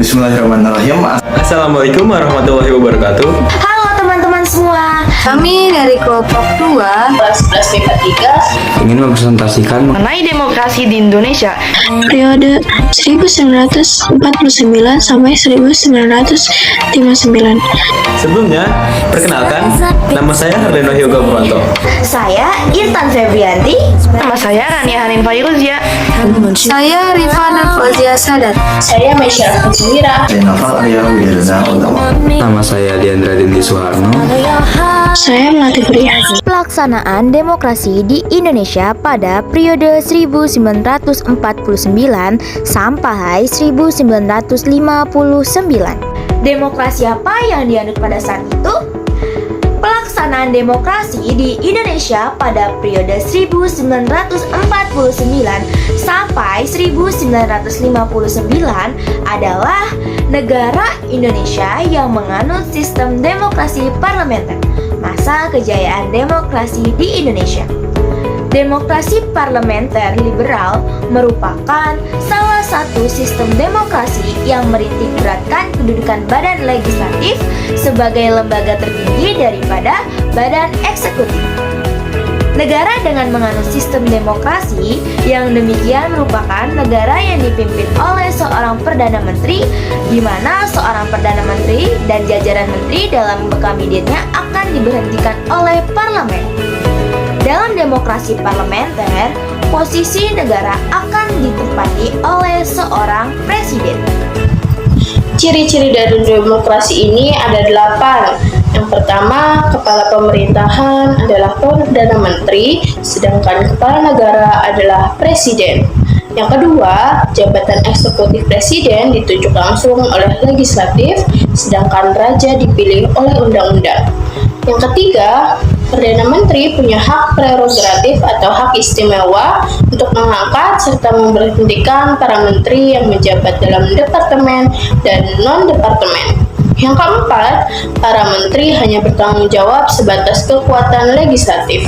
Bismillahirrahmanirrahim. Assalamualaikum warahmatullahi wabarakatuh. Halo teman-teman semua. Kami dari kelompok 2 kelas 11 MIPA 3 Ingin mempresentasikan Mengenai demokrasi di Indonesia. periode 1949 sampai 1959. Sebelumnya, perkenalkan, nama saya Harleno Yoga Purwanto. Saya Intan Febrianti. Nama saya Rania Hanin Fairuzia. Saya Rifana Fauzia Sadat. saya Mesyarah Fusmira. Saya Noval Arya Wirana Utama. Nama saya Diandra Dendi Suharno. Saya Melati Pria. Pelaksanaan demokrasi di Indonesia pada periode 1949 sampai 1959. Demokrasi apa yang dianut pada saat itu? Pelaksanaan demokrasi di Indonesia pada periode 1949 sampai 1959 adalah negara Indonesia yang menganut sistem demokrasi parlementer. Masa kejayaan demokrasi di Indonesia. Demokrasi parlementer liberal merupakan salah satu sistem demokrasi yang merintik beratkan kedudukan badan legislatif sebagai lembaga tertinggi daripada badan eksekutif. Negara dengan menganut sistem demokrasi yang demikian merupakan negara yang dipimpin oleh seorang Perdana Menteri, di mana seorang Perdana Menteri dan jajaran menteri dalam kabinetnya akan diberhentikan oleh parlemen. Dalam demokrasi parlementer, posisi negara akan ditempati oleh seorang presiden. Ciri-ciri dari demokrasi ini ada 8. Yang pertama, kepala pemerintahan adalah Perdana Menteri, sedangkan kepala negara adalah presiden. Yang kedua, jabatan eksekutif presiden ditunjuk langsung oleh legislatif, sedangkan raja dipilih oleh undang-undang. Yang ketiga, Perdana Menteri punya hak prerogatif atau hak istimewa untuk mengangkat serta memberhentikan para menteri yang menjabat dalam departemen dan non-departemen. Yang keempat, para menteri hanya bertanggung jawab sebatas kekuatan legislatif.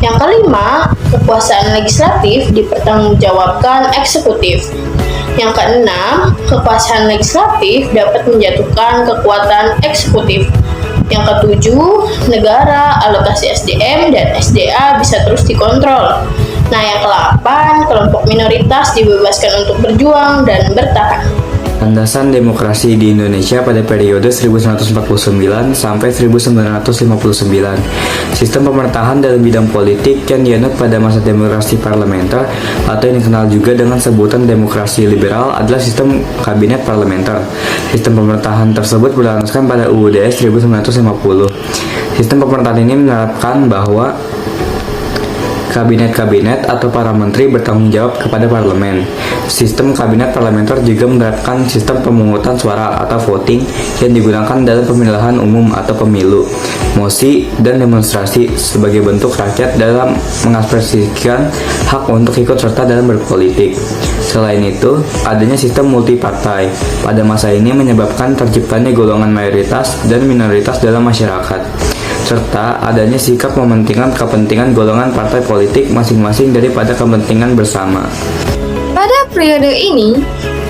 Yang kelima, kekuasaan legislatif dipertanggungjawabkan eksekutif. Yang keenam, kekuasaan legislatif dapat menjatuhkan kekuatan eksekutif. Yang ketujuh, negara, alokasi SDM dan SDA bisa terus dikontrol. Nah, yang ke-8, kelompok minoritas dibebaskan untuk berjuang dan bertahan. Landasan demokrasi di Indonesia pada periode 1949 sampai 1959. Sistem pemerintahan dalam bidang politik yang dianut pada masa demokrasi parlementer atau yang dikenal juga dengan sebutan demokrasi liberal adalah sistem kabinet parlementer. Sistem pemerintahan tersebut berlandaskan pada UUD 1950. Sistem pemerintahan ini menerapkan bahwa kabinet-kabinet atau para menteri bertanggung jawab kepada parlemen. Sistem kabinet parlementer juga menerapkan sistem pemungutan suara atau voting yang digunakan dalam pemilihan umum atau pemilu, mosi, dan demonstrasi sebagai bentuk rakyat dalam mengekspresikan hak untuk ikut serta dalam berpolitik. Selain itu, adanya sistem multipartai pada masa ini menyebabkan terciptanya golongan mayoritas dan minoritas dalam masyarakat, serta adanya sikap mementingkan kepentingan golongan partai politik masing-masing daripada kepentingan bersama. Pada periode ini,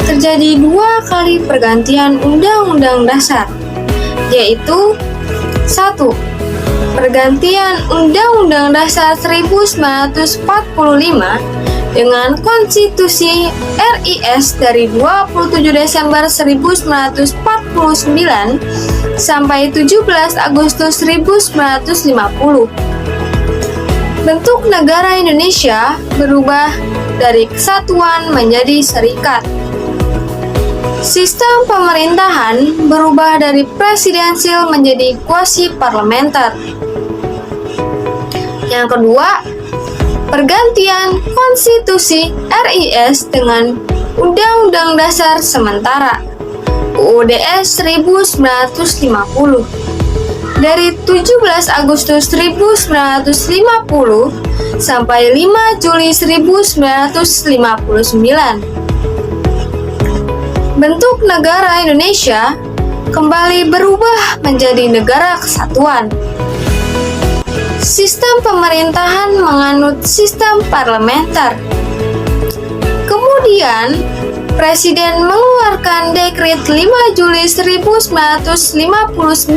terjadi 2 kali pergantian Undang-Undang Dasar, yaitu 1. Pergantian Undang-Undang Dasar 1945 dengan Konstitusi RIS dari 27 Desember 1949 sampai 17 Agustus 1950. Bentuk negara Indonesia berubah dari kesatuan menjadi serikat. Sistem pemerintahan berubah dari presidensil menjadi kuasi parlementer. Yang kedua, pergantian Konstitusi RIS dengan Undang-Undang Dasar Sementara UUD 1950 dari 17 Agustus 1950 sampai 5 Juli 1959. Bentuk negara Indonesia kembali berubah menjadi negara kesatuan. Sistem pemerintahan menganut sistem parlementer. Kemudian, Presiden mengeluarkan Dekret 5 Juli 1959.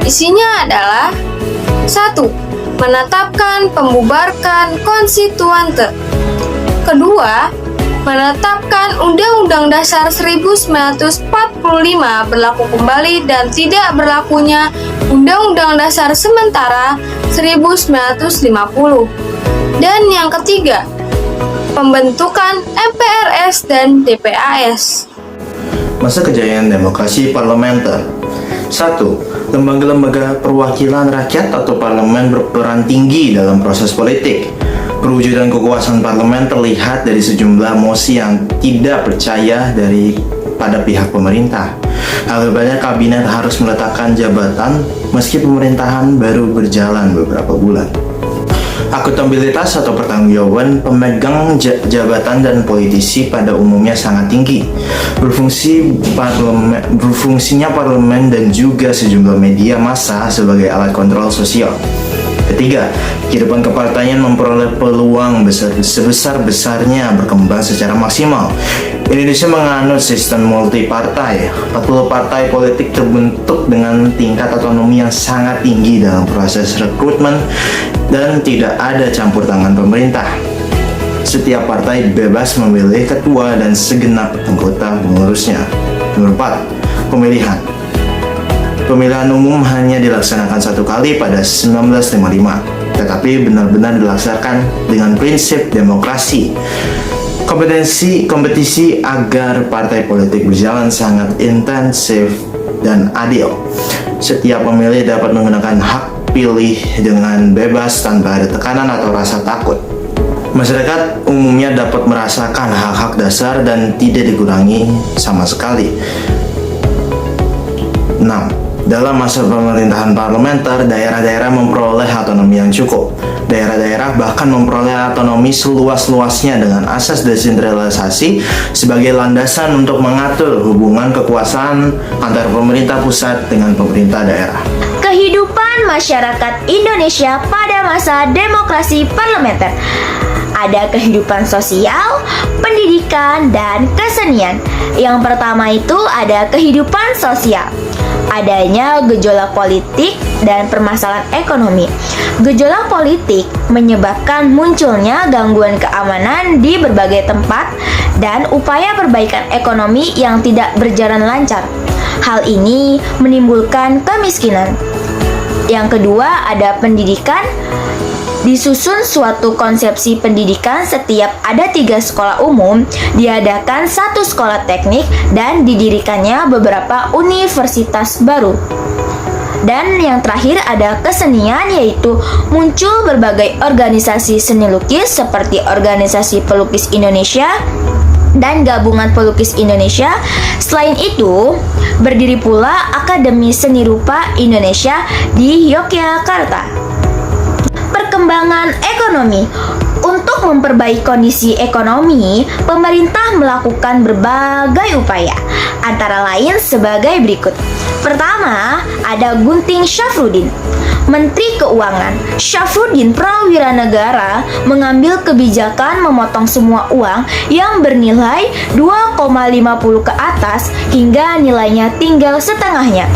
Isinya adalah 1. Menetapkan pembubarkan konstituante. Kedua, menetapkan Undang-Undang Dasar 1945 berlaku kembali dan tidak berlakunya Undang-Undang Dasar sementara 1950. Dan yang ketiga, pembentukan MPRS dan DPAS. Masa kejayaan demokrasi parlementer. 1. Lembaga-lembaga perwakilan rakyat atau parlemen berperan tinggi dalam proses politik. Perwujudan kekuasaan parlemen terlihat dari sejumlah mosi yang tidak percaya pada pihak pemerintah. Akibatnya kabinet harus meletakkan jabatan meski pemerintahan baru berjalan beberapa bulan. Akuntabilitas atau pertanggungjawaban pemegang jabatan dan politisi pada umumnya sangat tinggi. Berfungsinya parlemen dan juga sejumlah media massa sebagai alat kontrol sosial. Ketiga, kehidupan kepartaian memperoleh peluang sebesar-besarnya berkembang secara maksimal. Indonesia menganut sistem multipartai. 40 partai politik terbentuk dengan tingkat otonomi yang sangat tinggi dalam proses rekrutmen dan tidak ada campur tangan pemerintah. Setiap partai bebas memilih ketua dan segenap anggota pengurusnya. Nomor 4, pemilihan. Pemilihan umum hanya dilaksanakan satu kali pada 1955, tetapi benar-benar dilaksanakan dengan prinsip demokrasi. Kompetisi agar partai politik berjalan sangat intensif dan adil. Setiap pemilih dapat menggunakan hak pilih dengan bebas tanpa ada tekanan atau rasa takut. Masyarakat umumnya dapat merasakan hak-hak dasar dan tidak dikurangi sama sekali. 6. Dalam masa pemerintahan parlementer, daerah-daerah memperoleh otonomi yang cukup. Daerah-daerah bahkan memperoleh otonomi seluas-luasnya dengan asas desentralisasi sebagai landasan untuk mengatur hubungan kekuasaan antara pemerintah pusat dengan pemerintah daerah. Kehidupan masyarakat Indonesia pada masa demokrasi parlementer. Ada kehidupan sosial, pendidikan, dan kesenian. Yang pertama itu ada kehidupan sosial. Adanya gejolak politik dan permasalahan ekonomi. Gejolak politik menyebabkan munculnya gangguan keamanan di berbagai tempat dan upaya perbaikan ekonomi yang tidak berjalan lancar. Hal ini menimbulkan kemiskinan. Yang kedua ada pendidikan. Disusun suatu konsepsi pendidikan, setiap ada 3 sekolah umum, diadakan 1 sekolah teknik, dan didirikannya beberapa universitas baru. Dan yang terakhir ada kesenian, yaitu muncul berbagai organisasi seni lukis seperti Organisasi Pelukis Indonesia dan Gabungan Pelukis Indonesia. Selain itu, berdiri pula Akademi Seni Rupa Indonesia di Yogyakarta. Perkembangan ekonomi. Untuk memperbaiki kondisi ekonomi, pemerintah melakukan berbagai upaya, antara lain sebagai berikut. Pertama, ada Gunting Syafruddin, Menteri Keuangan. Syafruddin Prawiranegara mengambil kebijakan memotong semua uang yang bernilai 2,50 ke atas hingga nilainya tinggal setengahnya.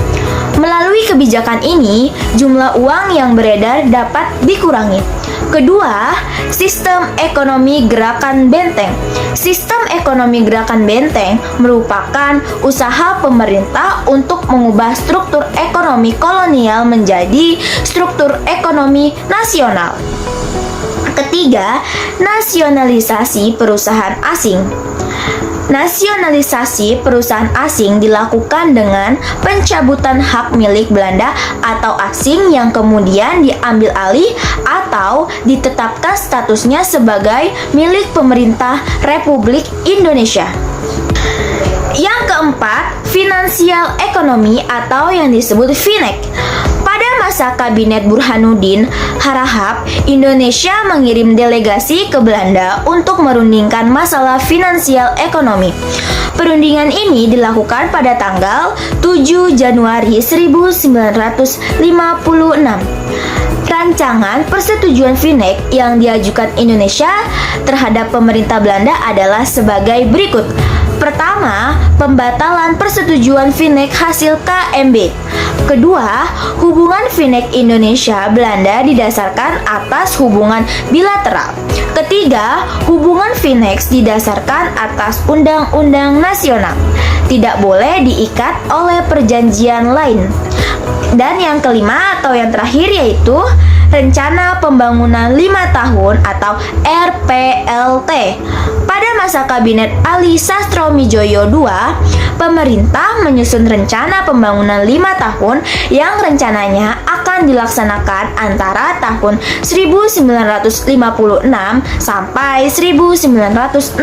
Melalui kebijakan ini, jumlah uang yang beredar dapat dikurangi. Kedua, sistem ekonomi gerakan benteng. Sistem ekonomi gerakan benteng merupakan usaha pemerintah untuk mengubah struktur ekonomi kolonial menjadi struktur ekonomi nasional. Ketiga, nasionalisasi perusahaan asing. Nasionalisasi perusahaan asing dilakukan dengan pencabutan hak milik Belanda atau asing yang kemudian diambil alih atau ditetapkan statusnya sebagai milik pemerintah Republik Indonesia. Yang keempat, finansial ekonomi atau yang disebut FINEK. Pada masa Kabinet Burhanuddin Harahap, Indonesia mengirim delegasi ke Belanda untuk merundingkan masalah finansial ekonomi. Perundingan ini dilakukan pada tanggal 7 Januari 1956. Rancangan persetujuan FINEK yang diajukan Indonesia terhadap pemerintah Belanda adalah sebagai berikut. Pertama, pembatalan persetujuan FINEK hasil KMB. Kedua, hubungan FINEK Indonesia Belanda didasarkan atas hubungan bilateral. Ketiga, hubungan FINEK didasarkan atas undang-undang nasional. Tidak boleh diikat oleh perjanjian lain. Dan yang kelima atau yang terakhir yaitu Rencana Pembangunan 5 Tahun atau RPLT. Pada masa Kabinet Ali Sastromijoyo II, pemerintah menyusun Rencana Pembangunan 5 Tahun yang rencananya akan dilaksanakan antara tahun 1956 sampai 1961.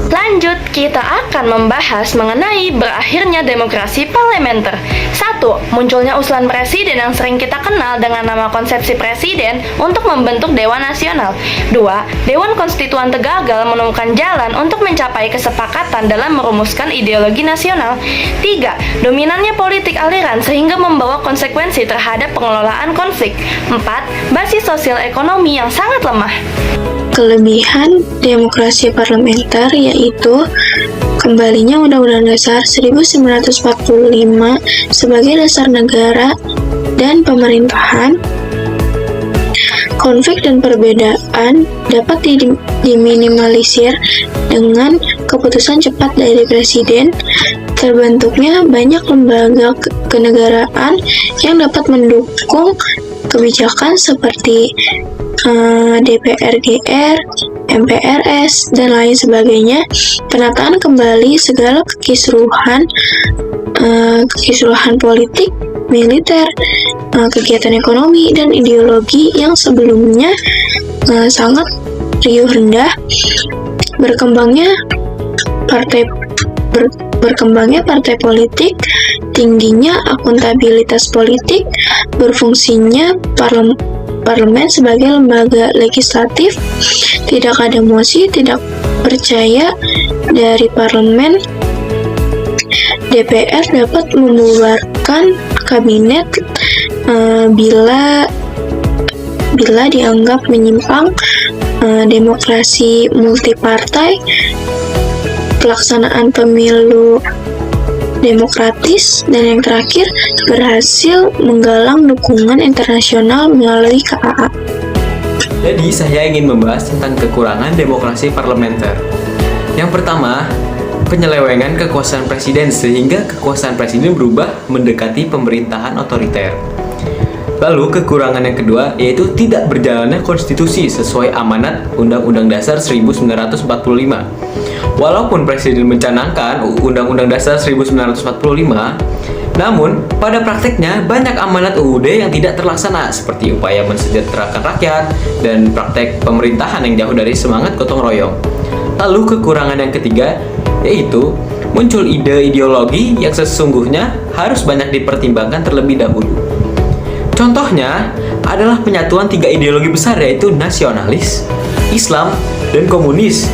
Lanjut, kita akan membahas mengenai berakhirnya demokrasi parlementer. 1. Munculnya usulan presiden yang sering kita kenal dengan nama konsepsi presiden untuk membentuk Dewan Nasional. 2. Dewan Konstituante gagal menemukan jalan untuk mencapai kesepakatan dalam merumuskan ideologi nasional. 3. Dominannya politik aliran sehingga membawa konsekuensi terhadap pengelolaan konflik. 4. Basis sosial ekonomi yang sangat lemah. Kelebihan demokrasi parlementer yaitu kembalinya Undang-Undang Dasar 1945 sebagai dasar negara dan pemerintahan. Konflik dan perbedaan dapat diminimalisir dengan keputusan cepat dari presiden. Terbentuknya banyak lembaga kenegaraan yang dapat mendukung kebijakan seperti DPR GR, MPRS, dan lain sebagainya. Penataan kembali segala kekisruhan politik, militer, kegiatan ekonomi, dan ideologi yang sebelumnya sangat riuh rendah. Berkembangnya partai politik, tingginya akuntabilitas politik, berfungsinya parlemen sebagai lembaga legislatif, tidak ada mosi tidak percaya dari parlemen. DPR dapat membubarkan kabinet bila dianggap menyimpang. Demokrasi multipartai, pelaksanaan pemilu demokratis, dan yang terakhir berhasil menggalang dukungan internasional melalui KAA. Jadi saya ingin membahas tentang kekurangan demokrasi parlementer. Yang pertama, penyelewengan kekuasaan presiden sehingga kekuasaan presiden berubah mendekati pemerintahan otoriter. Lalu kekurangan yang kedua yaitu tidak berjalannya konstitusi sesuai amanat Undang-Undang Dasar 1945. Walaupun presiden mencanangkan Undang-Undang Dasar 1945, namun pada prakteknya banyak amanat UUD yang tidak terlaksana seperti upaya mensejahterakan rakyat dan praktek pemerintahan yang jauh dari semangat gotong royong. Lalu kekurangan yang ketiga yaitu muncul ide ideologi yang sesungguhnya harus banyak dipertimbangkan terlebih dahulu. Contohnya adalah penyatuan tiga ideologi besar yaitu nasionalis, Islam, dan komunis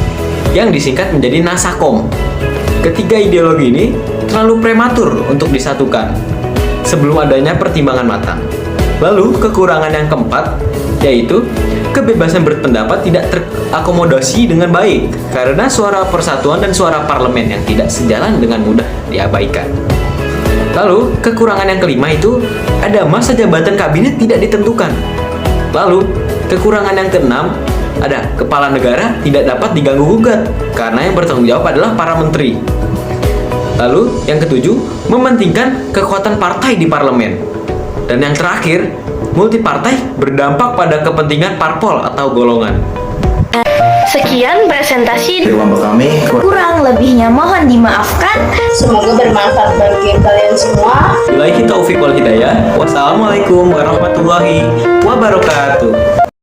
yang disingkat menjadi Nasakom. Ketiga ideologi ini terlalu prematur untuk disatukan sebelum adanya pertimbangan matang. Lalu kekurangan yang keempat yaitu kebebasan berpendapat tidak terakomodasi dengan baik karena suara persatuan dan suara parlemen yang tidak sejalan dengan mudah diabaikan. Lalu kekurangan yang kelima itu ada masa jabatan kabinet tidak ditentukan. Lalu kekurangan yang keenam ada kepala negara tidak dapat diganggu-gugat karena yang bertanggung jawab adalah para menteri. Lalu yang ketujuh mementingkan kekuatan partai di parlemen. Dan yang terakhir, multipartai berdampak pada kepentingan parpol atau golongan. Sekian presentasi. Dari kelompok kami, Kurang lebihnya mohon dimaafkan. Semoga bermanfaat bagi kalian semua. Billahi taufiq wal hidayah. Wassalamualaikum warahmatullahi wabarakatuh.